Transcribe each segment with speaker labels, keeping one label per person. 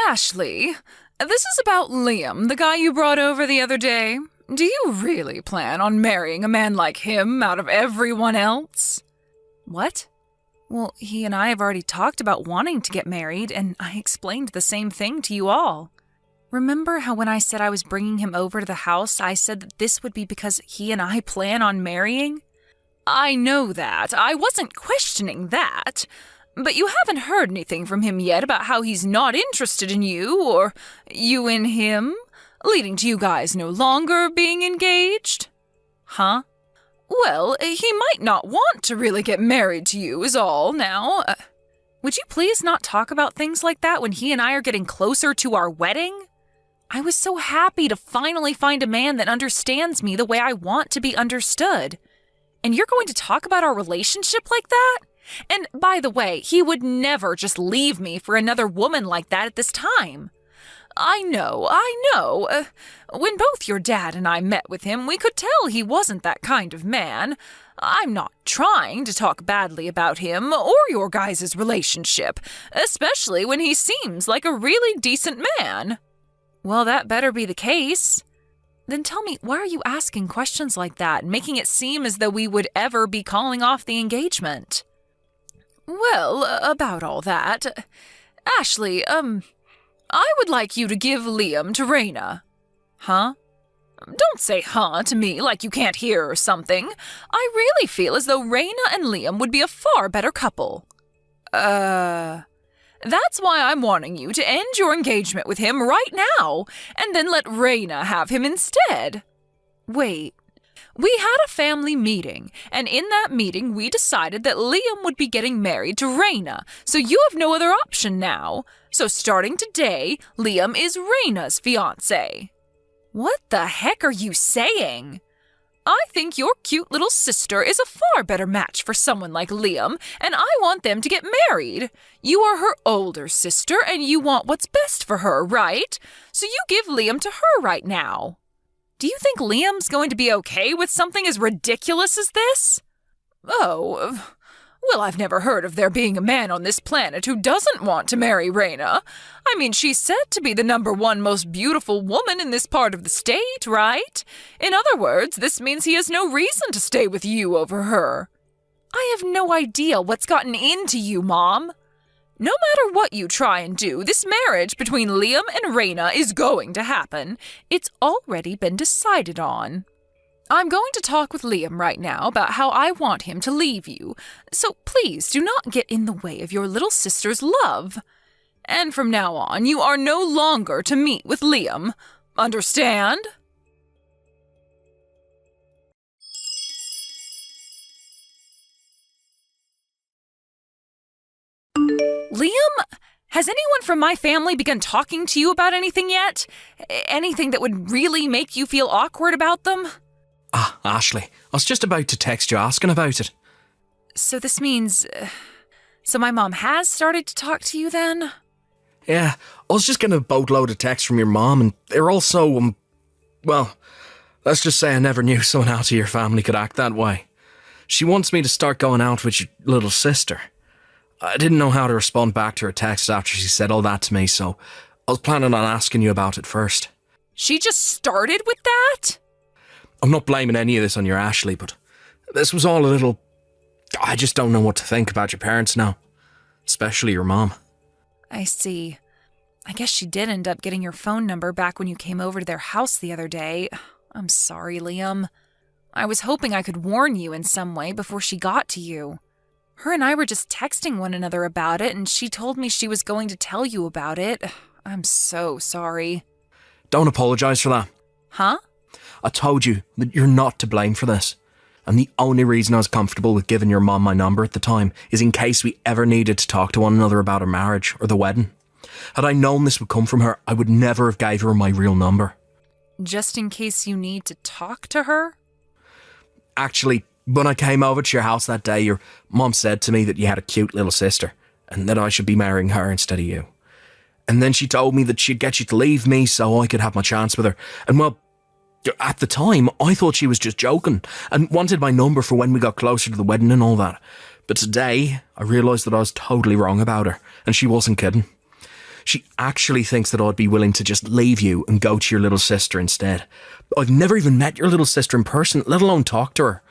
Speaker 1: Ashley, this is about Liam, the guy you brought over the other day. Do you really plan on marrying a man like him out of everyone else? What? Well, he and I have already talked about wanting to get married, and I explained the same thing to you all. Remember how when I said I was bringing him over to the house, I said that this would be because he and I plan on marrying? I know that. I wasn't questioning that. But you haven't heard anything from him yet about how he's not interested in you, or you in him, leading to you guys no longer being engaged? Huh? Well, he might not want to really get married to you is all now. Would you please not talk about things like that when he and I are getting closer to our wedding? I was so happy to finally find a man that understands me the way I want to be understood. And you're going to talk about our relationship like that? And by the way, he would never just leave me for another woman like that at this time. I know. When both your dad and I met with him, we could tell he wasn't that kind of man. I'm not trying to talk badly about him or your guys' relationship, especially when he seems like a really decent man. Well, that better be the case. Then tell me, why are you asking questions like that, making it seem as though we would ever be calling off the engagement? Well, about all that, Ashley, I would like you to give Liam to Raina. Huh? Don't say huh to me like you can't hear or something. I really feel as though Raina and Liam would be a far better couple. That's why I'm wanting you to end your engagement with him right now, and then let Raina have him instead. Wait. We had a family meeting, and in that meeting we decided that Liam would be getting married to Raina, so you have no other option now. So starting today, Liam is Raina's fiance. What the heck are you saying? I think your cute little sister is a far better match for someone like Liam, and I want them to get married. You are her older sister, and you want what's best for her, right? So you give Liam to her right now. Do you think Liam's going to be okay with something as ridiculous as this? Oh, well, I've never heard of there being a man on this planet who doesn't want to marry Raina. I mean, she's said to be the #1 most beautiful woman in this part of the state, right? In other words, this means he has no reason to stay with you over her. I have no idea what's gotten into you, Mom. No matter what you try and do, this marriage between Liam and Raina is going to happen. It's already been decided on. I'm going to talk with Liam right now about how I want him to leave you, so please do not get in the way of your little sister's love. And from now on, you are no longer to meet with Liam. Understand? Liam, has anyone from my family begun talking to you about anything yet? Anything that would really make you feel awkward about them?
Speaker 2: Ashley, I was just about to text you asking about it.
Speaker 1: So this means... so my mom has started to talk to you then?
Speaker 2: Yeah, I was just getting a boatload of texts from your mom, and they're all so, well, let's just say I never knew someone out of your family could act that way. She wants me to start going out with your little sister. I didn't know how to respond back to her text after she said all that to me, so I was planning on asking you about it first.
Speaker 1: She just started with that?
Speaker 2: I'm not blaming any of this on your Ashley, but this was all a little... I just don't know what to think about your parents now. Especially your mom.
Speaker 1: I see. I guess she did end up getting your phone number back when you came over to their house the other day. I'm sorry, Liam. I was hoping I could warn you in some way before she got to you. Her and I were just texting one another about it, and she told me she was going to tell you about it. I'm so sorry.
Speaker 2: Don't apologise for that.
Speaker 1: Huh?
Speaker 2: I told you that you're not to blame for this. And the only reason I was comfortable with giving your mom my number at the time is in case we ever needed to talk to one another about our marriage or the wedding. Had I known this would come from her, I would never have gave her my real number.
Speaker 1: Just in case you need to talk to her?
Speaker 2: Actually, when I came over to your house that day, your mom said to me that you had a cute little sister and that I should be marrying her instead of you. And then she told me that she'd get you to leave me so I could have my chance with her. And well, at the time, I thought she was just joking and wanted my number for when we got closer to the wedding and all that. But today, I realised that I was totally wrong about her and she wasn't kidding. She actually thinks that I'd be willing to just leave you and go to your little sister instead. I've never even met your little sister in person, let alone talk to her.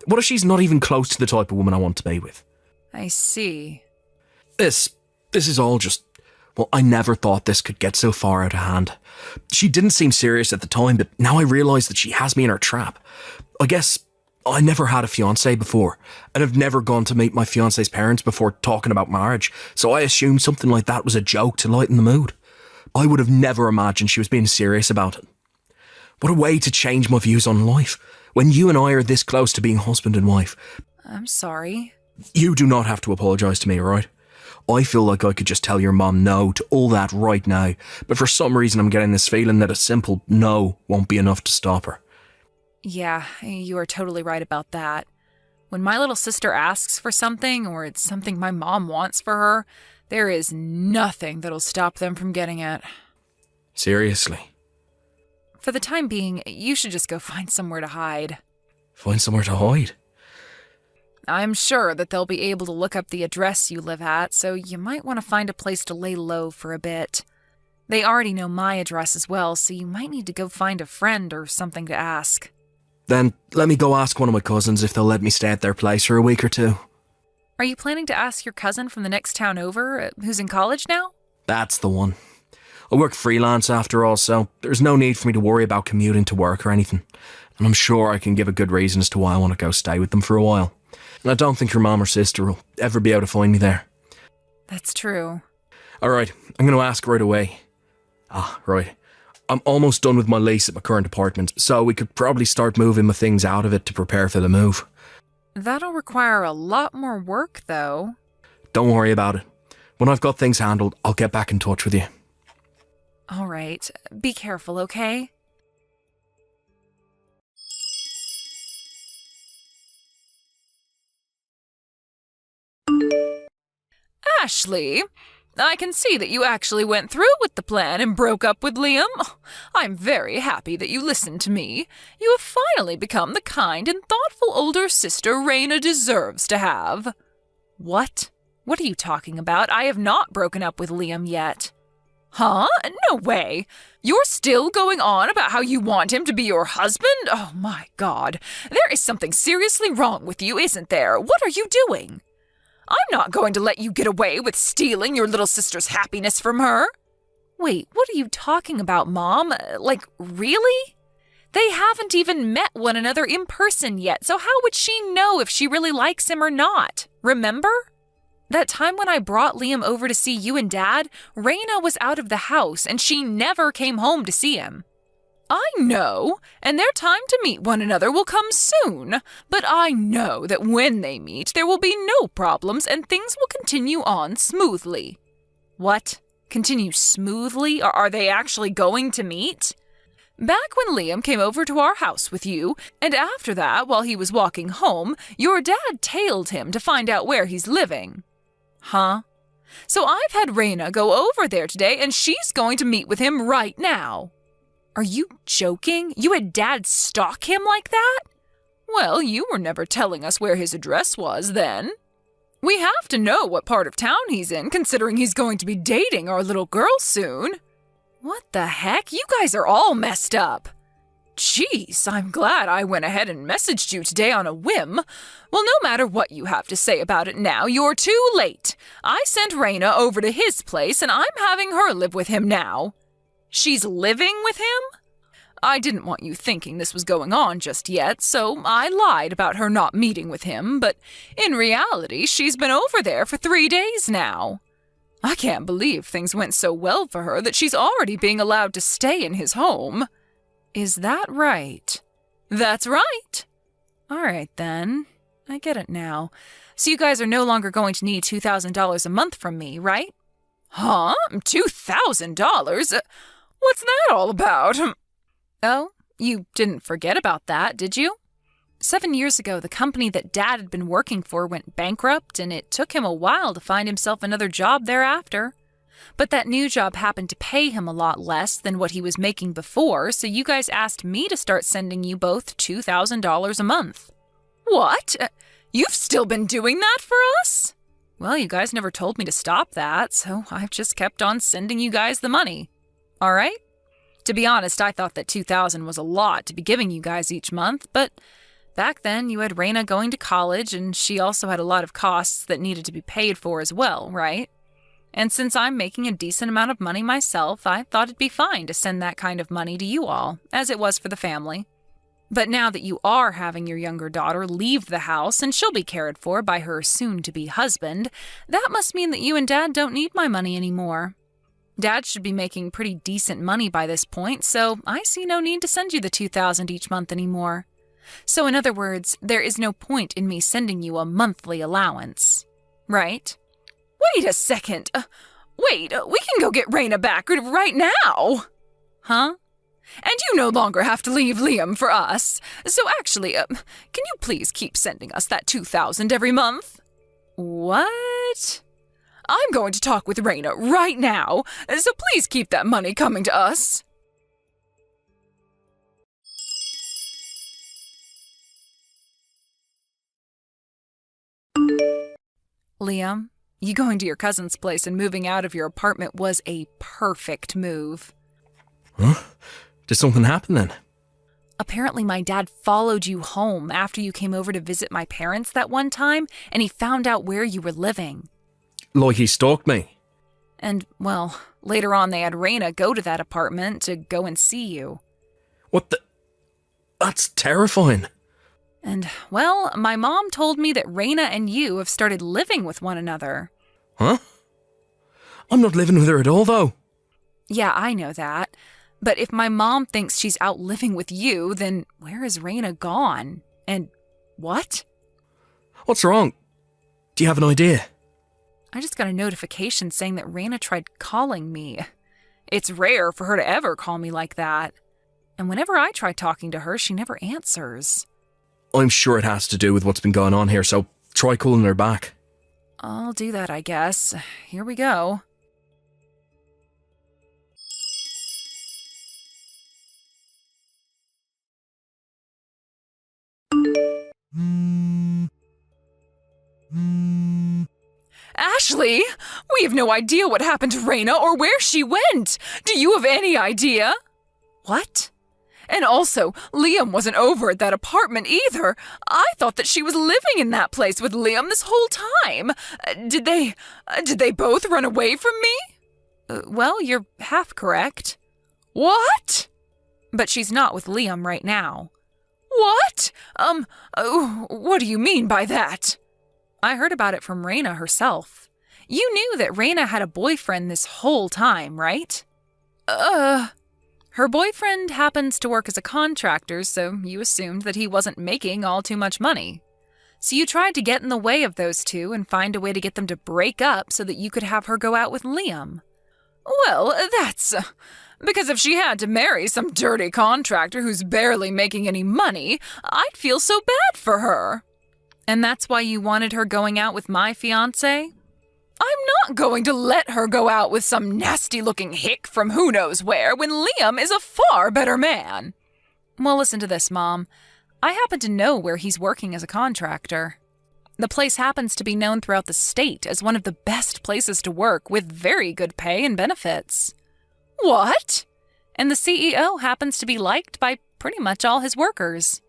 Speaker 2: What if she's not even close to the type of woman I want to be with?
Speaker 1: I see.
Speaker 2: This is all just... Well, I never thought this could get so far out of hand. She didn't seem serious at the time, but now I realise that she has me in her trap. I guess I never had a fiance before, and have never gone to meet my fiance's parents before talking about marriage, so I assumed something like that was a joke to lighten the mood. I would have never imagined she was being serious about it. What a way to change my views on life, when you and I are this close to being husband and wife.
Speaker 1: I'm sorry.
Speaker 2: You do not have to apologise to me, alright? I feel like I could just tell your mom no to all that right now, but for some reason I'm getting this feeling that a simple no won't be enough to stop her.
Speaker 1: Yeah, you are totally right about that. When my little sister asks for something, or it's something my mom wants for her, there is nothing that'll stop them from getting it.
Speaker 2: Seriously?
Speaker 1: For the time being, you should just go find somewhere to hide.
Speaker 2: Find somewhere to hide?
Speaker 1: I'm sure that they'll be able to look up the address you live at, so you might want to find a place to lay low for a bit. They already know my address as well, so you might need to go find a friend or something to ask.
Speaker 2: Then let me go ask one of my cousins if they'll let me stay at their place for a week or two.
Speaker 1: Are you planning to ask your cousin from the next town over, who's in college now?
Speaker 2: That's the one. I work freelance after all, so there's no need for me to worry about commuting to work or anything. And I'm sure I can give a good reason as to why I want to go stay with them for a while. And I don't think your mom or sister will ever be able to find me there.
Speaker 1: That's true.
Speaker 2: Alright, I'm going to ask right away. Right. I'm almost done with my lease at my current apartment, so we could probably start moving my things out of it to prepare for the move.
Speaker 1: That'll require a lot more work, though.
Speaker 2: Don't worry about it. When I've got things handled, I'll get back in touch with you.
Speaker 1: All right. Be careful, okay? Ashley, I can see that you actually went through with the plan and broke up with Liam. I'm very happy that you listened to me. You have finally become the kind and thoughtful older sister Raina deserves to have. What? What are you talking about? I have not broken up with Liam yet. Huh? No way. You're still going on about how you want him to be your husband? Oh my God. There is something seriously wrong with you, isn't there? What are you doing? I'm not going to let you get away with stealing your little sister's happiness from her. Wait, what are you talking about, Mom? Like, really? They haven't even met one another in person yet, so how would she know if she really likes him or not? Remember? That time when I brought Liam over to see you and Dad, Raina was out of the house and she never came home to see him. I know, and their time to meet one another will come soon, but I know that when they meet, there will be no problems and things will continue on smoothly. What? Continue smoothly? Or are they actually going to meet? Back when Liam came over to our house with you, and after that, while he was walking home, your dad tailed him to find out where he's living. Huh? So I've had Raina go over there today, and she's going to meet with him right now. Are you joking? You had Dad stalk him like that? Well, you were never telling us where his address was then. We have to know what part of town he's in, considering he's going to be dating our little girl soon. What the heck? You guys are all messed up. Jeez, I'm glad I went ahead and messaged you today on a whim. Well, no matter what you have to say about it now, you're too late. I sent Raina over to his place, and I'm having her live with him now. She's living with him? I didn't want you thinking this was going on just yet, so I lied about her not meeting with him, but in reality, she's been over there for 3 days now. I can't believe things went so well for her that she's already being allowed to stay in his home. Is that right? That's right. All right, then. I get it now. So you guys are no longer going to need $2,000 a month from me, right? Huh? $2,000? What's that all about? Oh, you didn't forget about that, did you? 7 years ago, the company that Dad had been working for went bankrupt, and it took him a while to find himself another job thereafter. But that new job happened to pay him a lot less than what he was making before, so you guys asked me to start sending you both $2,000 a month. What? You've still been doing that for us? Well, you guys never told me to stop that, so I've just kept on sending you guys the money. All right? To be honest, I thought that $2,000 was a lot to be giving you guys each month, but back then you had Raina going to college, and she also had a lot of costs that needed to be paid for as well, right? And since I'm making a decent amount of money myself, I thought it'd be fine to send that kind of money to you all, as it was for the family. But now that you are having your younger daughter leave the house and she'll be cared for by her soon-to-be husband, that must mean that you and Dad don't need my money anymore. Dad should be making pretty decent money by this point, so I see no need to send you the $2,000 each month anymore. So in other words, there is no point in me sending you a monthly allowance. Right? Wait a second. We can go get Raina back right now. Huh? And you no longer have to leave Liam for us. So actually, can you please keep sending us that $2,000 every month? What? I'm going to talk with Raina right now, so please keep that money coming to us. Liam, you going to your cousin's place and moving out of your apartment was a perfect move.
Speaker 2: Huh? Did something happen then?
Speaker 1: Apparently my dad followed you home after you came over to visit my parents that one time, and he found out where you were living.
Speaker 2: Like he stalked me?
Speaker 1: And, well, later on they had Raina go to that apartment to go and see you.
Speaker 2: What the? That's terrifying.
Speaker 1: And, well, my mom told me that Raina and you have started living with one another.
Speaker 2: Huh? I'm not living with her at all, though.
Speaker 1: Yeah, I know that. But if my mom thinks she's out living with you, then where is Raina gone? And what?
Speaker 2: What's wrong? Do you have an idea?
Speaker 1: I just got a notification saying that Raina tried calling me. It's rare for her to ever call me like that. And whenever I try talking to her, she never answers.
Speaker 2: I'm sure it has to do with what's been going on here, so try calling her back.
Speaker 1: I'll do that, I guess. Here we go. Ashley, we have no idea what happened to Raina or where she went. Do you have any idea? What? And also, Liam wasn't over at that apartment either. I thought that she was living in that place with Liam this whole time. Did they both run away from me? Well, you're half correct. What? But she's not with Liam right now. What? What do you mean by that? I heard about it from Raina herself. You knew that Raina had a boyfriend this whole time, right? Her boyfriend happens to work as a contractor, so you assumed that he wasn't making all too much money. So you tried to get in the way of those two and find a way to get them to break up so that you could have her go out with Liam. Well, that's... because if she had to marry some dirty contractor who's barely making any money, I'd feel so bad for her. And that's why you wanted her going out with my fiance? I'm not going to let her go out with some nasty-looking hick from who knows where when Liam is a far better man. Well, listen to this, Mom. I happen to know where he's working as a contractor. The place happens to be known throughout the state as one of the best places to work with very good pay and benefits. What? And the CEO happens to be liked by pretty much all his workers.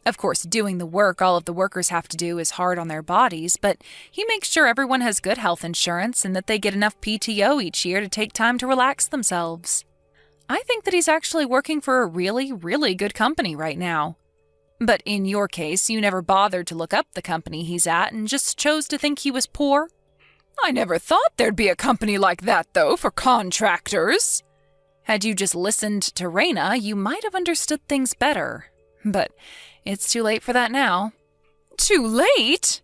Speaker 1: Of course, doing the work all of the workers have to do is hard on their bodies, but he makes sure everyone has good health insurance and that they get enough PTO each year to take time to relax themselves. I think that he's actually working for a really, really good company right now. But in your case, you never bothered to look up the company he's at and just chose to think he was poor. I never thought there'd be a company like that, though, for contractors. Had you just listened to Raina, you might have understood things better. But it's too late for that now. Too late?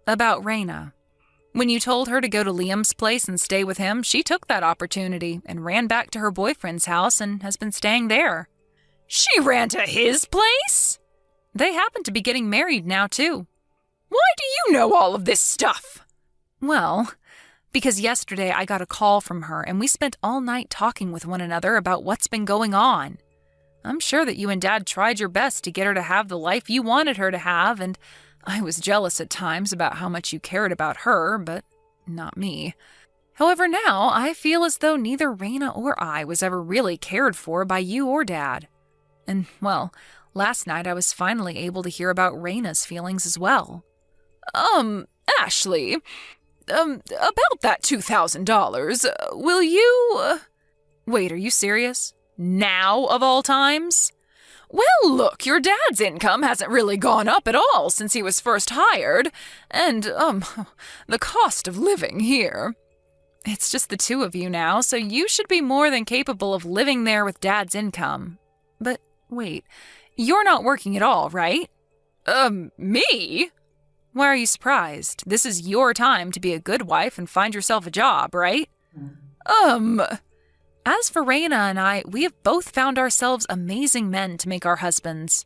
Speaker 1: About Raina. When you told her to go to Liam's place and stay with him, she took that opportunity and ran back to her boyfriend's house and has been staying there. She ran to his place? They happen to be getting married now, too. Why do you know all of this stuff? Well, because yesterday I got a call from her and we spent all night talking with one another about what's been going on. I'm sure that you and Dad tried your best to get her to have the life you wanted her to have, and I was jealous at times about how much you cared about her, but not me. However, now I feel as though neither Raina or I was ever really cared for by you or Dad. And, well, last night I was finally able to hear about Raina's feelings as well. Ashley, about that $2,000, will you, Wait, are you serious? Now of all times? Well, look, your dad's income hasn't really gone up at all since he was first hired, and, the cost of living here. It's just the two of you now, so you should be more than capable of living there with Dad's income. But wait, you're not working at all, right? Me? Why are you surprised? This is your time to be a good wife and find yourself a job, right? As for Raina and I, we have both found ourselves amazing men to make our husbands.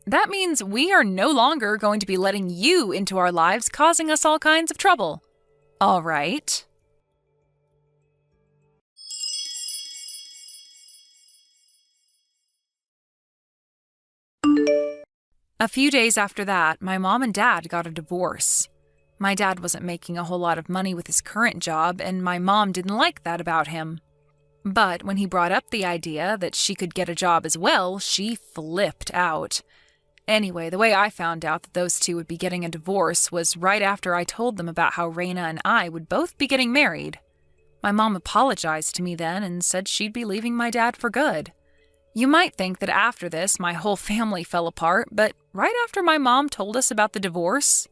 Speaker 1: That means we are no longer going to be letting you into our lives, causing us all kinds of trouble. All right. A few days after that, my mom and dad got a divorce. My dad wasn't making a whole lot of money with his current job, and my mom didn't like that about him. But when he brought up the idea that she could get a job as well, she flipped out. Anyway, the way I found out that those two would be getting a divorce was right after I told them about how Raina and I would both be getting married. My mom apologized to me then and said she'd be leaving my dad for good. You might think that after this, my whole family fell apart, but right after my mom told us about the divorce,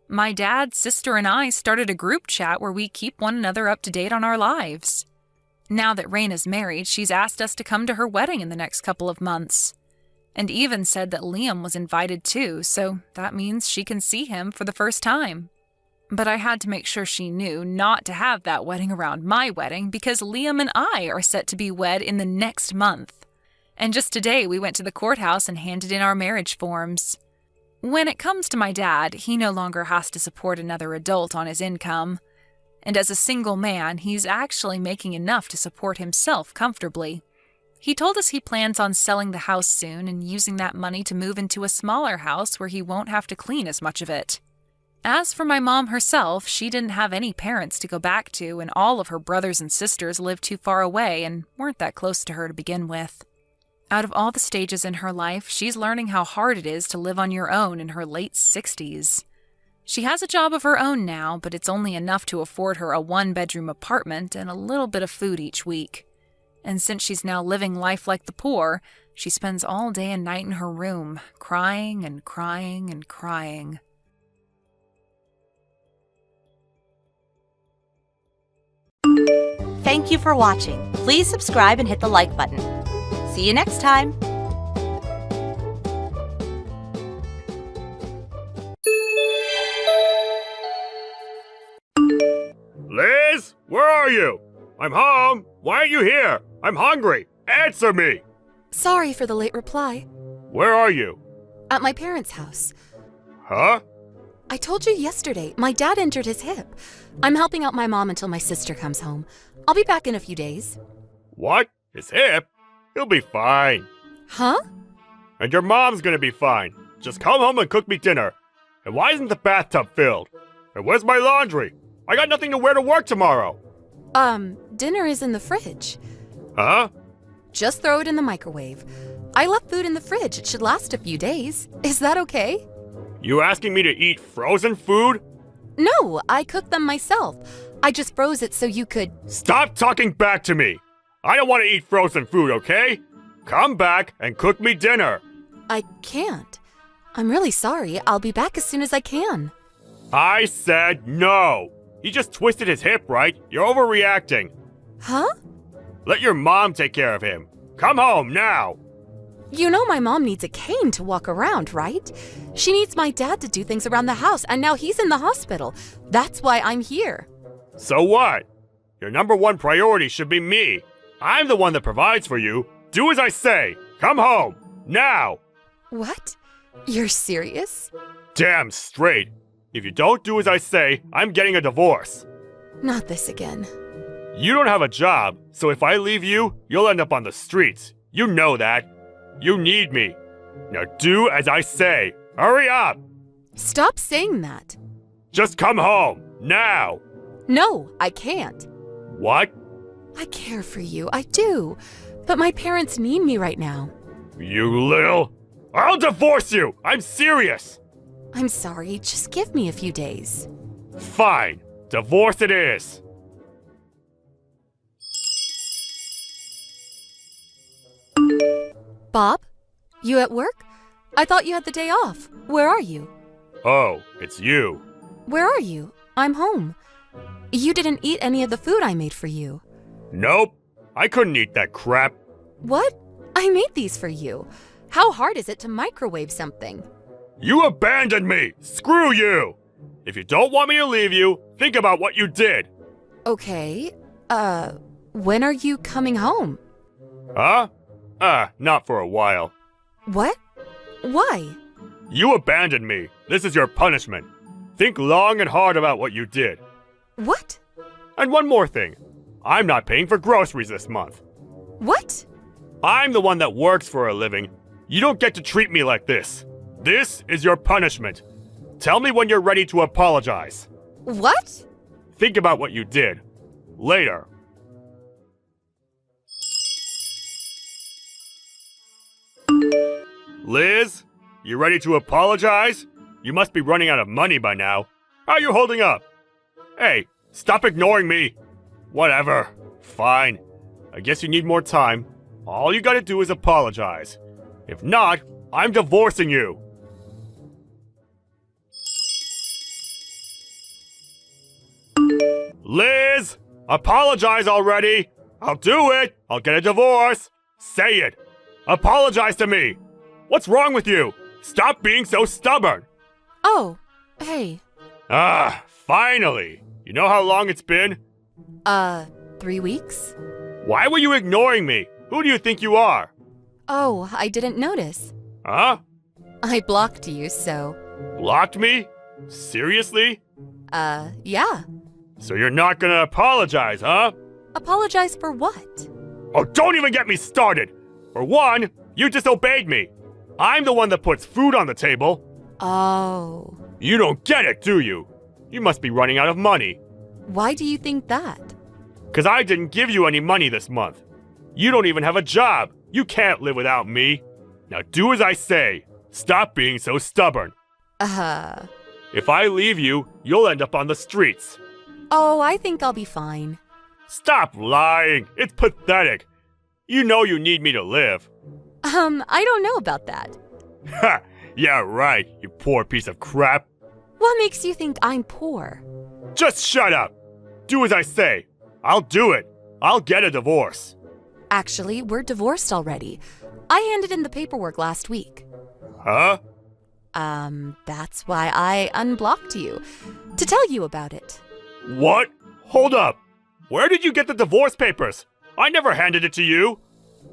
Speaker 1: my dad, sister, and I started a group chat where we keep one another up to date on our lives. Now that Raina's married, she's asked us to come to her wedding in the next couple of months. And even said that Liam was invited too, so that means she can see him for the first time. But I had to make sure she knew not to have that wedding around my wedding because Liam and I are set to be wed in the next month. And just today we went to the courthouse and handed in our marriage forms. When it comes to my dad, he no longer has to support another adult on his income. And as a single man, he's actually making enough to support himself comfortably. He told us he plans on selling the house soon and using that money to move into a smaller house where he won't have to clean as much of it. As for my mom herself, she didn't have any parents to go back to, and all of her brothers and sisters lived too far away and weren't that close to her to begin with. Out of all the stages in her life, she's learning how hard it is to live on your own in her late 60s. She has a job of her own now, but it's only enough to afford her a one-bedroom apartment and a little bit of food each week. And since she's now living life like the poor, she spends all day and night in her room, crying and crying and crying.
Speaker 3: Thank you for watching. Please subscribe and hit the like button. See you next time.
Speaker 4: Liz, where are you? I'm home. Why aren't you here? I'm hungry. Answer me.
Speaker 5: Sorry for the late reply.
Speaker 4: Where are you?
Speaker 5: At my parents' house.
Speaker 4: Huh?
Speaker 5: I told you yesterday, my dad injured his hip. I'm helping out my mom until my sister comes home. I'll be back in a few days.
Speaker 4: What? His hip? He'll be fine.
Speaker 5: Huh?
Speaker 4: And your mom's gonna be fine. Just come home and cook me dinner. And why isn't the bathtub filled? And where's my laundry? I got nothing to wear to work tomorrow.
Speaker 5: Dinner is in the fridge.
Speaker 4: Huh?
Speaker 5: Just throw it in the microwave. I left food in the fridge. It should last a few days. Is that okay?
Speaker 4: You asking me to eat frozen food?
Speaker 5: No, I cooked them myself. I just froze it so you could...
Speaker 4: Stop talking back to me. I don't want to eat frozen food, okay? Come back and cook me dinner.
Speaker 5: I can't. I'm really sorry. I'll be back as soon as I can.
Speaker 4: I said no. He just twisted his hip, right? You're overreacting.
Speaker 5: Huh?
Speaker 4: Let your mom take care of him. Come home now.
Speaker 5: You know my mom needs a cane to walk around, right? She needs my dad to do things around the house, and now he's in the hospital. That's why I'm here.
Speaker 4: So what? Your number one priority should be me. I'm the one that provides for you. Do as I say. Come home. Now.
Speaker 5: What? You're serious?
Speaker 4: Damn straight. If you don't do as I say, I'm getting a divorce.
Speaker 5: Not this again.
Speaker 4: You don't have a job, so if I leave you, you'll end up on the streets. You know that. You need me. Now do as I say. Hurry up.
Speaker 5: Stop saying that.
Speaker 4: Just come home. Now.
Speaker 5: No, I can't.
Speaker 4: What?
Speaker 5: I care for you, I do. But my parents need me right now.
Speaker 4: You little... I'll divorce you! I'm serious!
Speaker 5: I'm sorry, just give me a few days.
Speaker 4: Fine. Divorce it is.
Speaker 5: Bob? You at work? I thought you had the day off. Where are you?
Speaker 4: Oh, it's you.
Speaker 5: Where are you? I'm home. You didn't eat any of the food I made for you.
Speaker 4: Nope. I couldn't eat that crap.
Speaker 5: What? I made these for you. How hard is it to microwave something?
Speaker 4: You abandoned me! Screw you! If you don't want me to leave you, think about what you did.
Speaker 5: Okay. When are you coming home?
Speaker 4: Huh? Not for a while.
Speaker 5: What? Why?
Speaker 4: You abandoned me. This is your punishment. Think long and hard about what you did.
Speaker 5: What?
Speaker 4: And one more thing. I'm not paying for groceries this month.
Speaker 5: What?
Speaker 4: I'm the one that works for a living. You don't get to treat me like this. This is your punishment. Tell me when you're ready to apologize.
Speaker 5: What?
Speaker 4: Think about what you did. Later. Liz, you ready to apologize? You must be running out of money by now. How are you holding up? Hey, stop ignoring me. Whatever. Fine. I guess you need more time. All you gotta do is apologize. If not, I'm divorcing you. Liz! Apologize already! I'll do it! I'll get a divorce! Say it! Apologize to me! What's wrong with you? Stop being so stubborn!
Speaker 5: Oh, hey.
Speaker 4: Finally! You know how long it's been?
Speaker 5: 3 weeks?
Speaker 4: Why were you ignoring me? Who do you think you are?
Speaker 5: Oh, I didn't notice.
Speaker 4: Huh?
Speaker 5: I blocked you, so...
Speaker 4: Blocked me? Seriously?
Speaker 5: Yeah.
Speaker 4: So you're not gonna apologize, huh?
Speaker 5: Apologize for what?
Speaker 4: Oh, don't even get me started! For one, you disobeyed me. I'm the one that puts food on the table.
Speaker 5: Oh.
Speaker 4: You don't get it, do you? You must be running out of money.
Speaker 5: Why do you think that?
Speaker 4: 'Cause I didn't give you any money this month. You don't even have a job. You can't live without me. Now do as I say. Stop being so stubborn. If I leave you, you'll end up on the streets.
Speaker 5: Oh, I think I'll be fine.
Speaker 4: Stop lying. It's pathetic. You know you need me to live.
Speaker 5: I don't know about that.
Speaker 4: Ha! Yeah, right, you poor piece of crap.
Speaker 5: What makes you think I'm poor?
Speaker 4: Just shut up. Do as I say. I'll do it. I'll get a divorce.
Speaker 5: Actually, we're divorced already. I handed in the paperwork last week.
Speaker 4: Huh?
Speaker 5: That's why I unblocked you. To tell you about it.
Speaker 4: What? Hold up. Where did you get the divorce papers? I never handed it to you.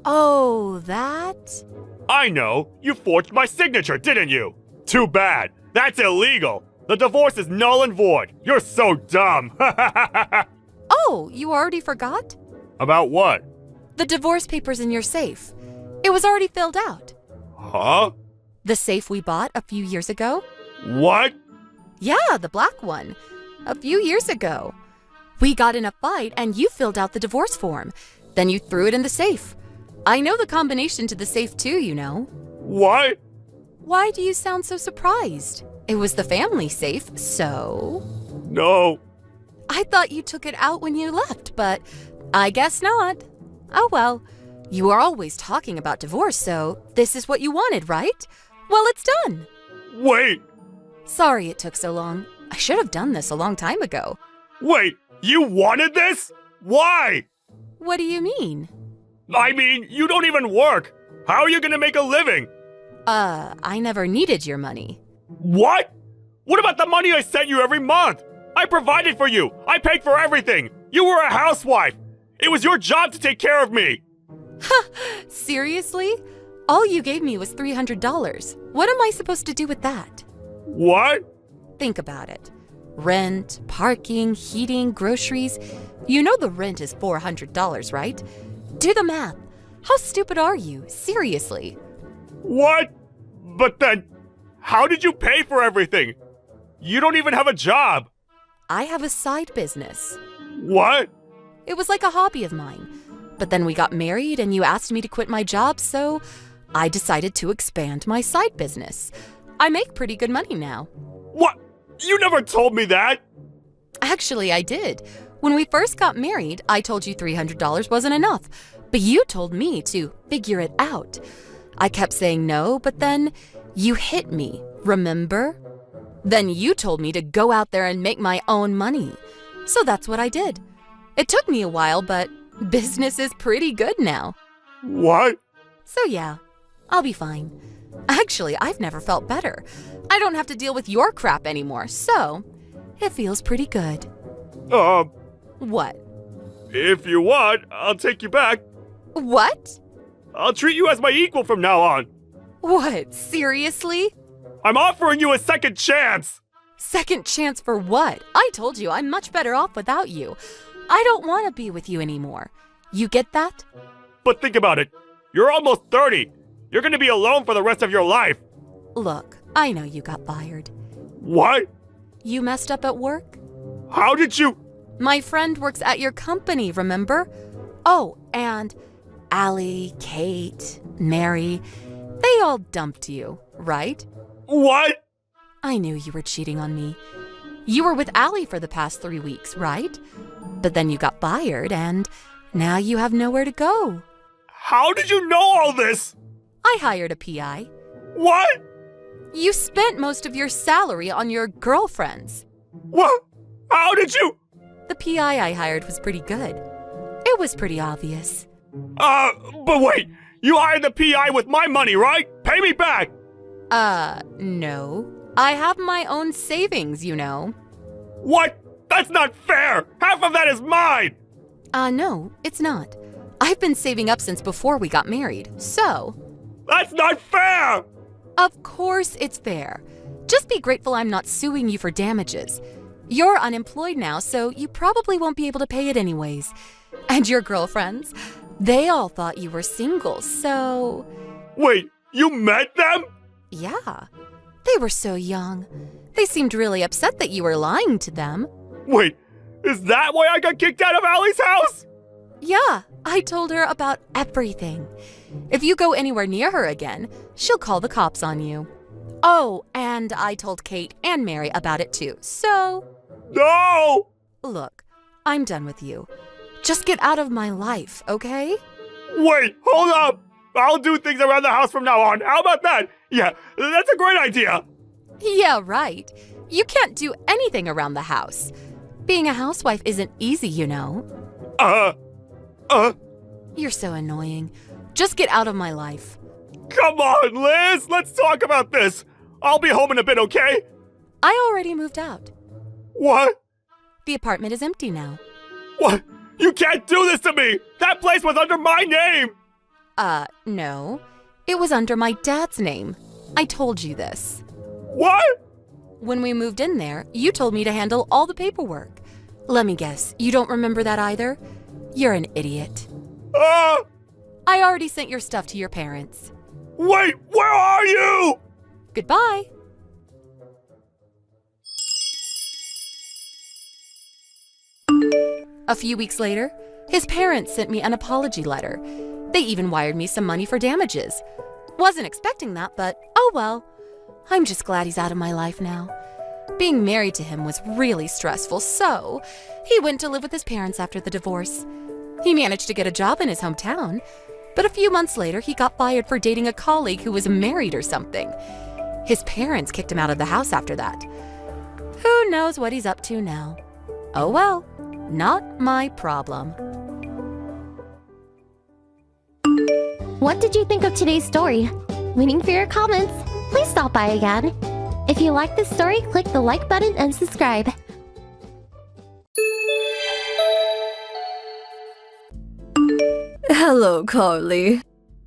Speaker 5: Oh, that?
Speaker 4: I know. You forged my signature, didn't you? Too bad. That's illegal. The divorce is null and void. You're so dumb.
Speaker 5: Oh, you already forgot?
Speaker 4: About what?
Speaker 5: The divorce papers in your safe. It was already filled out.
Speaker 4: Huh?
Speaker 5: The safe we bought a few years ago?
Speaker 4: What?
Speaker 5: Yeah, the black one. A few years ago. We got in a fight and you filled out the divorce form. Then you threw it in the safe. I know the combination to the safe too, you know.
Speaker 4: What?
Speaker 5: Why do you sound so surprised? It was the family safe, so...
Speaker 4: No.
Speaker 5: I thought you took it out when you left, but I guess not. Oh well. You are always talking about divorce, so this is what you wanted, right? Well, it's done.
Speaker 4: Wait.
Speaker 5: Sorry it took so long. I should have done this a long time ago.
Speaker 4: Wait. You wanted this? Why?
Speaker 5: What do you mean?
Speaker 4: I mean, you don't even work. How are you gonna make a living?
Speaker 5: I never needed your money.
Speaker 4: What? What about the money I sent you every month? I provided for you. I paid for everything. You were a housewife. It was your job to take care of me.
Speaker 5: Seriously? All you gave me was $300. What am I supposed to do with that?
Speaker 4: What?
Speaker 5: Think about it. Rent, parking, heating, groceries. You know the rent is $400, right? Do the math. How stupid are you? Seriously.
Speaker 4: What? But then, how did you pay for everything? You don't even have a job.
Speaker 5: I have a side business.
Speaker 4: What?
Speaker 5: It was like a hobby of mine. But then we got married and you asked me to quit my job, so I decided to expand my side business. I make pretty good money now.
Speaker 4: What? You never told me that!
Speaker 5: Actually, I did. When we first got married, I told you $300 wasn't enough, but you told me to figure it out. I kept saying no, but then you hit me, remember? Then you told me to go out there and make my own money. So that's what I did. It took me a while, but business is pretty good now.
Speaker 4: What?
Speaker 5: So yeah, I'll be fine. Actually, I've never felt better. I don't have to deal with your crap anymore, so it feels pretty good. What?
Speaker 4: If you want, I'll take you back.
Speaker 5: What?
Speaker 4: I'll treat you as my equal from now on.
Speaker 5: What, seriously?
Speaker 4: I'm offering you a second chance.
Speaker 5: Second chance for what? I told you I'm much better off without you. I don't want to be with you anymore. You get that?
Speaker 4: But think about it. You're almost 30. You're going to be alone for the rest of your life.
Speaker 5: Look, I know you got fired.
Speaker 4: What?
Speaker 5: You messed up at work?
Speaker 4: How did you?
Speaker 5: My friend works at your company, remember? Oh, and Allie, Kate, Mary, they all dumped you, right?
Speaker 4: What?
Speaker 5: I knew you were cheating on me. You were with Allie for the past 3 weeks, right? But then you got fired and now you have nowhere to go.
Speaker 4: How did you know all this?
Speaker 5: I hired a PI.
Speaker 4: What?
Speaker 5: You spent most of your salary on your girlfriends.
Speaker 4: What? How did you?
Speaker 5: The PI I hired was pretty good. It was pretty obvious.
Speaker 4: But wait, you hired the PI with my money, right? Pay me back!
Speaker 5: No. I have my own savings, you know.
Speaker 4: What? That's not fair! Half of that is mine!
Speaker 5: No, it's not. I've been saving up since before we got married, so...
Speaker 4: That's not fair!
Speaker 5: Of course it's fair. Just be grateful I'm not suing you for damages. You're unemployed now, so you probably won't be able to pay it anyways. And your girlfriends, they all thought you were single, so...
Speaker 4: Wait, you met them?
Speaker 5: Yeah, they were so young. They seemed really upset that you were lying to them.
Speaker 4: Wait, is that why I got kicked out of Allie's house?
Speaker 5: Yeah, I told her about everything. If you go anywhere near her again, she'll call the cops on you. Oh, and I told Kate and Mary about it too, so...
Speaker 4: No!
Speaker 5: Look, I'm done with you. Just get out of my life, okay?
Speaker 4: Wait, hold up! I'll do things around the house from now on. How about that? Yeah, that's a great idea.
Speaker 5: Yeah, right. You can't do anything around the house. Being a housewife isn't easy, you know. You're so annoying. Just get out of my life.
Speaker 4: Come on, Liz! Let's talk about this! I'll be home in a bit, okay?
Speaker 5: I already moved out.
Speaker 4: What?
Speaker 5: The apartment is empty now.
Speaker 4: What? You can't do this to me! That place was under my name!
Speaker 5: No. It was under my dad's name. I told you this.
Speaker 4: What?
Speaker 5: When we moved in there, you told me to handle all the paperwork. Let me guess, you don't remember that either? You're an idiot. I already sent your stuff to your parents.
Speaker 4: Wait, where are you?
Speaker 5: Goodbye. A few weeks later, his parents sent me an apology letter. They even wired me some money for damages. Wasn't expecting that, but oh well. I'm just glad he's out of my life now. Being married to him was really stressful, so he went to live with his parents after the divorce. He managed to get a job in his hometown, but a few months later he got fired for dating a colleague who was married or something. His parents kicked him out of the house after that. Who knows what he's up to now? Oh well, not my problem.
Speaker 6: What did you think of today's story? Waiting for your comments. Please stop by again. If you like this story, click the like button and subscribe.
Speaker 7: Hello, Carly.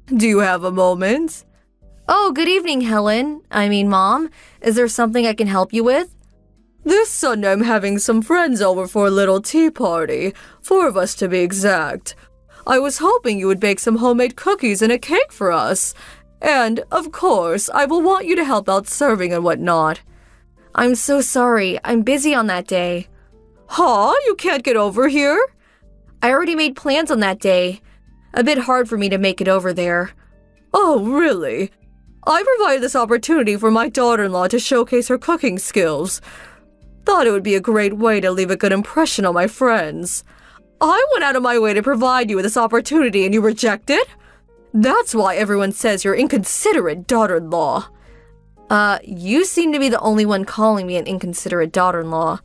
Speaker 7: Do you have a moment? Oh, good evening, Helen. Mom. Is there something I can help you with? This Sunday I'm having some friends over for a little tea party. 4 of us to be exact. I was hoping you would bake some homemade cookies and a cake for us. And, of course, I will want you to help out serving and whatnot. I'm so sorry. I'm busy on that day. Huh? You can't get over here? I already made plans on that day. A bit hard for me to make it over there. Oh, really? I provided this opportunity for my daughter-in-law to showcase her cooking skills. Thought it would be a great way to leave a good impression on my friends. I went out of my way to provide you with this opportunity and you reject it? That's why everyone says you're inconsiderate daughter-in-law. You seem to be the only one calling me an inconsiderate daughter-in-law.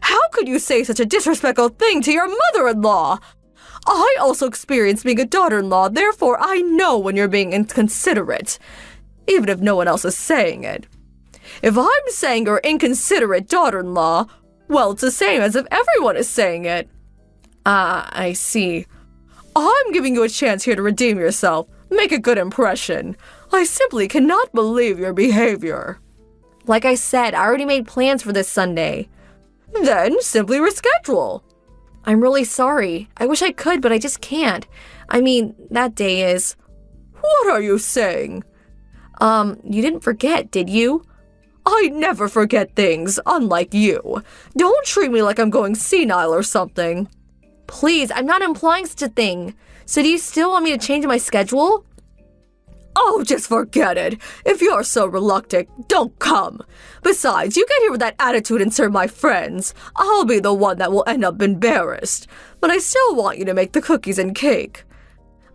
Speaker 7: How could you say such a disrespectful thing to your mother-in-law? I also experienced being a daughter-in-law, therefore I know when you're being inconsiderate, even if no one else is saying it. If I'm saying you're inconsiderate daughter-in-law, well, it's the same as if everyone is saying it. I see. I'm giving you a chance here to redeem yourself. Make a good impression. I simply cannot believe your behavior. Like I said, I already made plans for this Sunday. Then simply reschedule. I'm really sorry. I wish I could, but I just can't. I mean, that day is... What are you saying? You didn't forget, did you? I never forget things, unlike you. Don't treat me like I'm going senile or something. Please, I'm not implying such a thing. So do you still want me to change my schedule? Oh, just forget it. If you're so reluctant, don't come. Besides, you get here with that attitude and serve my friends. I'll be the one that will end up embarrassed. But I still want you to make the cookies and cake.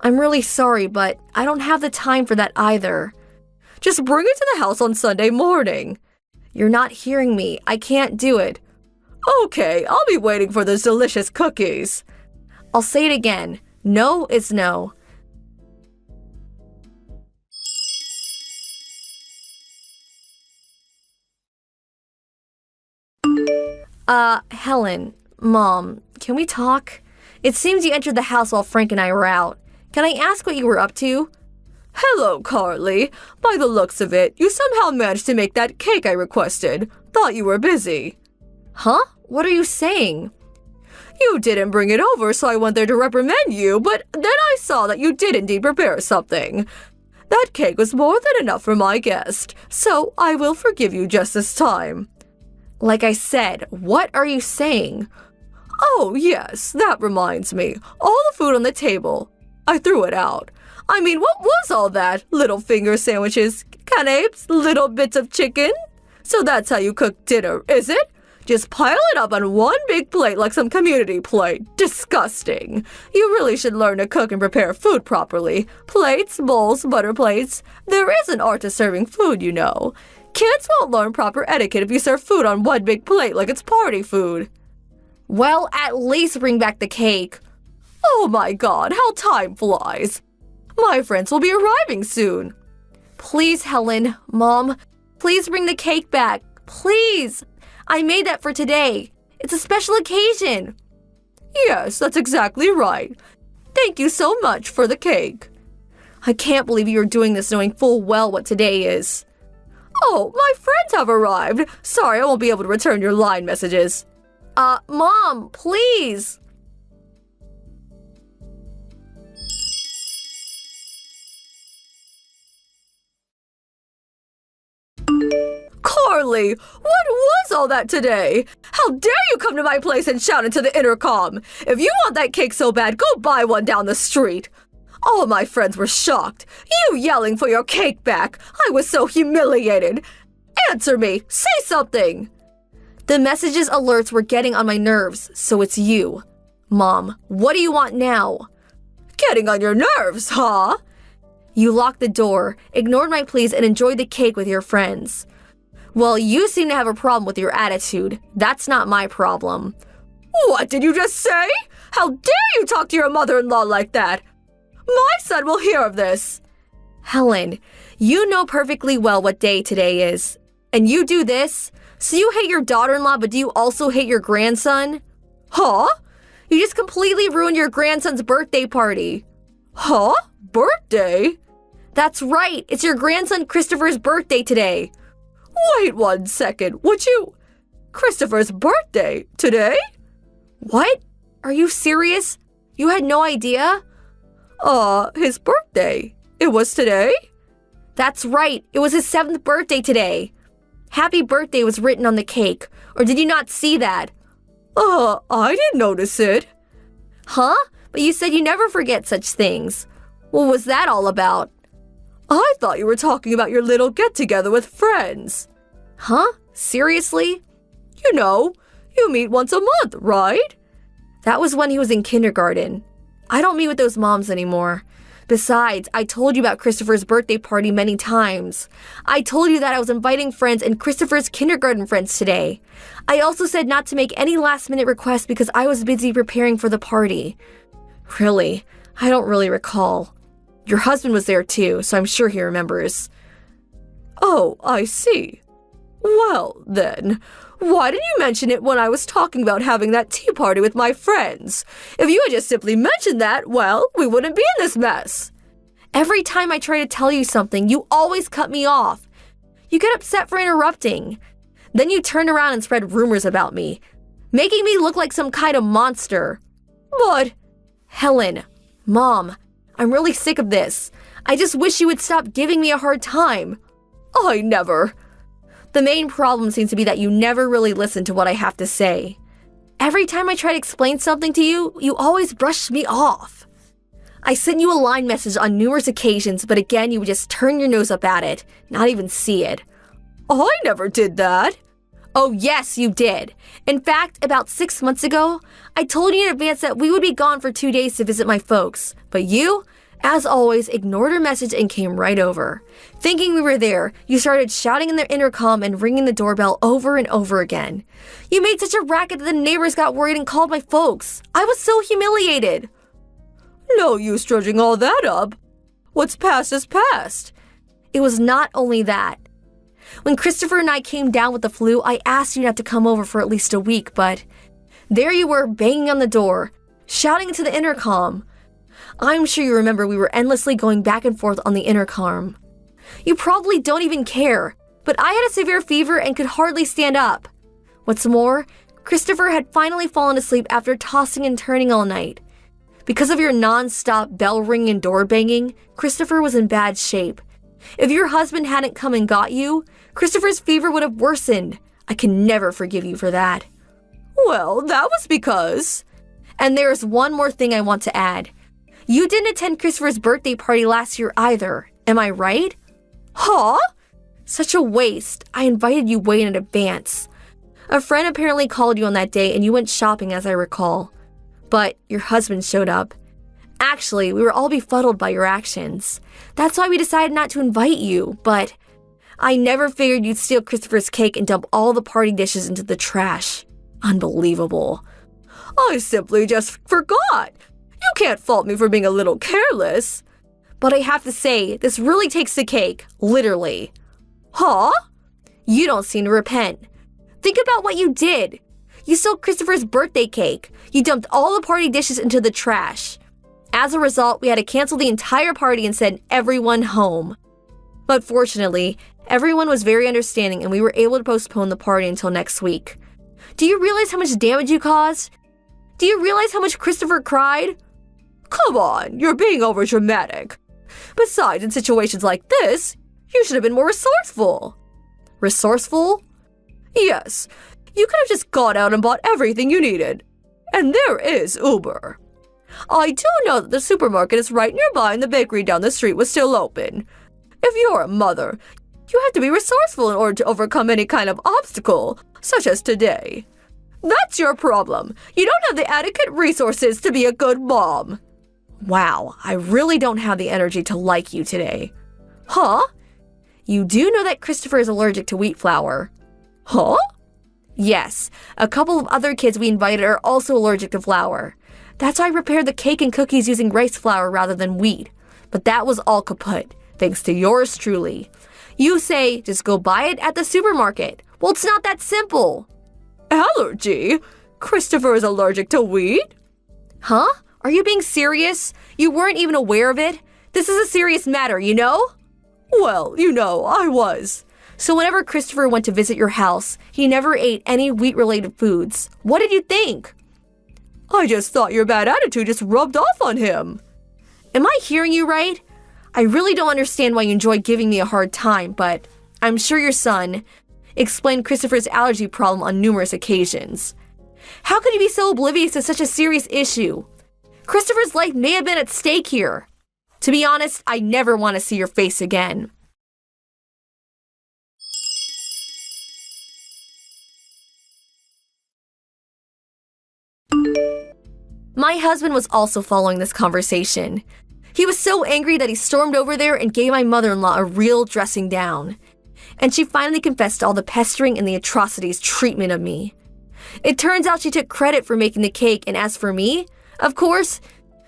Speaker 7: I'm really sorry, but I don't have the time for that either. Just bring it to the house on Sunday morning. You're not hearing me. I can't do it. Okay, I'll be waiting for those delicious cookies. I'll say it again. No is no. Helen, Mom, can we talk? It seems you entered the house while Frank and I were out. Can I ask what you were up to? Hello, Carly. By the looks of it, you somehow managed to make that cake I requested. Thought you were busy. Huh? What are you saying? You didn't bring it over, so I went there to reprimand you, but then I saw that you did indeed prepare something. That cake was more than enough for my guest, so I will forgive you just this time. Like I said, what are you saying? Oh, yes, that reminds me. All the food on the table. I threw it out. I mean, what was all that? Little finger sandwiches, canapes, little bits of chicken? So that's how you cook dinner, is it? Just pile it up on one big plate like some community plate. Disgusting. You really should learn to cook and prepare food properly. Plates, bowls, butter plates. There is an art to serving food, you know. Kids won't learn proper etiquette if you serve food on one big plate like it's party food. Well, at least bring back the cake. Oh my God, how time flies. My friends will be arriving soon. Please, Helen, Mom, please bring the cake back. Please. I made that for today. It's a special occasion. Yes, that's exactly right. Thank you so much for the cake. I can't believe you're doing this knowing full well what today is. Oh, my friends have arrived. Sorry, I won't be able to return your line messages. Mom, please. Carly, what was all that today? How dare you come to my place and shout into the intercom? If you want that cake so bad, go buy one down the street. All my friends were shocked. You yelling for your cake back. I was so humiliated. Answer me. Say something. The messages alerts were getting on my nerves, so it's you. Mom, what do you want now? Getting on your nerves, huh? You locked the door, ignored my pleas, and enjoyed the cake with your friends. Well, you seem to have a problem with your attitude. That's not my problem. What did you just say? How dare you talk to your mother-in-law like that? My son will hear of this. Helen, you know perfectly well what day today is. And you do this? So you hate your daughter-in-law, but do you also hate your grandson? Huh? You just completely ruined your grandson's birthday party. Huh? Birthday? That's right. It's your grandson Christopher's birthday today. Wait 1 second. Would you... Christopher's birthday? Today? What? Are you serious? You had no idea? His birthday. It was today? That's right. It was his 7th birthday today. Happy birthday was written on the cake. Or did you not see that? I didn't notice it. Huh? But you said you never forget such things. What was that all about? I thought you were talking about your little get-together with friends. Huh? Seriously? You know, you meet once a month, right? That was when he was in kindergarten. I don't meet with those moms anymore. Besides, I told you about Christopher's birthday party many times. I told you that I was inviting friends and Christopher's kindergarten friends today. I also said not to make any last-minute requests because I was busy preparing for the party. Really? I don't really recall. Your husband was there too, so I'm sure he remembers. Oh, I see. Well, then, why didn't you mention it when I was talking about having that tea party with my friends? If you had just simply mentioned that, well, we wouldn't be in this mess. Every time I try to tell you something, you always cut me off. You get upset for interrupting. Then you turn around and spread rumors about me, making me look like some kind of monster. But, Helen, Mom, I'm really sick of this. I just wish you would stop giving me a hard time. I never. The main problem seems to be that you never really listen to what I have to say. Every time I try to explain something to you, you always brush me off. I sent you a line message on numerous occasions, but again, you would just turn your nose up at it, not even see it. I never did that. Oh, yes, you did. In fact, about 6 months ago, I told you in advance that we would be gone for 2 days to visit my folks, but you, as always, ignored her message and came right over. Thinking we were there, you started shouting in the intercom and ringing the doorbell over and over again. You made such a racket that the neighbors got worried and called my folks. I was so humiliated. No use dredging all that up. What's past is past. It was not only that. When Christopher and I came down with the flu, I asked you not to come over for at least a week, but there you were banging on the door, shouting into the intercom. I'm sure you remember we were endlessly going back and forth on the intercom. You probably don't even care, but I had a severe fever and could hardly stand up. What's more, Christopher had finally fallen asleep after tossing and turning all night. Because of your non-stop bell ringing and door banging, Christopher was in bad shape. If your husband hadn't come and got you, Christopher's fever would have worsened. I can never forgive you for that. Well, that was because... And there's one more thing I want to add. You didn't attend Christopher's birthday party last year either, am I right? Huh? Such a waste. I invited you way in advance. A friend apparently called you on that day and you went shopping as I recall. But your husband showed up. Actually, we were all befuddled by your actions. That's why we decided not to invite you, but I never figured you'd steal Christopher's cake and dump all the party dishes into the trash. Unbelievable. I simply just forgot. You can't fault me for being a little careless. But I have to say, this really takes the cake, literally. Huh? You don't seem to repent. Think about what you did. You stole Christopher's birthday cake. You dumped all the party dishes into the trash. As a result, we had to cancel the entire party and send everyone home. But fortunately, everyone was very understanding and we were able to postpone the party until next week. Do you realize how much damage you caused? Do you realize how much Christopher cried? Come on, you're being overdramatic. Besides, in situations like this, you should have been more resourceful. Resourceful? Yes, you could have just gone out and bought everything you needed. And there is Uber. I do know that the supermarket is right nearby and the bakery down the street was still open. If you're a mother, you have to be resourceful in order to overcome any kind of obstacle, such as today. That's your problem. You don't have the adequate resources to be a good mom. Wow, I really don't have the energy to like you today. Huh? You do know that Christopher is allergic to wheat flour. Huh? Yes, a couple of other kids we invited are also allergic to flour. That's why I prepared the cake and cookies using rice flour rather than wheat. But that was all kaput, thanks to yours truly. You say, just go buy it at the supermarket. Well, it's not that simple. Allergy? Christopher is allergic to wheat? Huh? Are you being serious? You weren't even aware of it? This is a serious matter, you know? Well, I was. So whenever Christopher went to visit your house, he never ate any wheat-related foods. What did you think? I just thought your bad attitude just rubbed off on him. Am I hearing you right? I really don't understand why you enjoy giving me a hard time, but I'm sure your son explained Christopher's allergy problem on numerous occasions. How could he be so oblivious to such a serious issue? Christopher's life may have been at stake here. To be honest, I never want to see your face again. My husband was also following this conversation. He was so angry that he stormed over there and gave my mother-in-law a real dressing down. And she finally confessed to all the pestering and the atrocities treatment of me. It turns out she took credit for making the cake, and as for me, of course,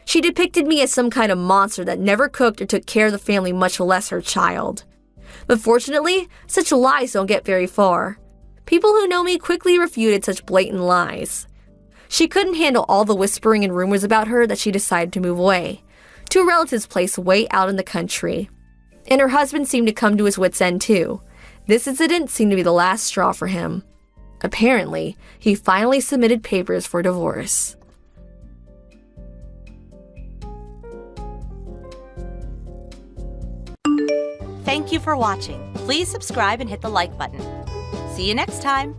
Speaker 7: she depicted me as some kind of monster that never cooked or took care of the family, much less her child. But fortunately, such lies don't get very far. People who know me quickly refuted such blatant lies. She couldn't handle all the whispering and rumors about her that she decided to move away, to a relative's place way out in the country. And her husband seemed to come to his wits' end too. This incident seemed to be the last straw for him. Apparently, he finally submitted papers for divorce.
Speaker 3: Thank you for watching. Please subscribe and hit the like button. See you next time.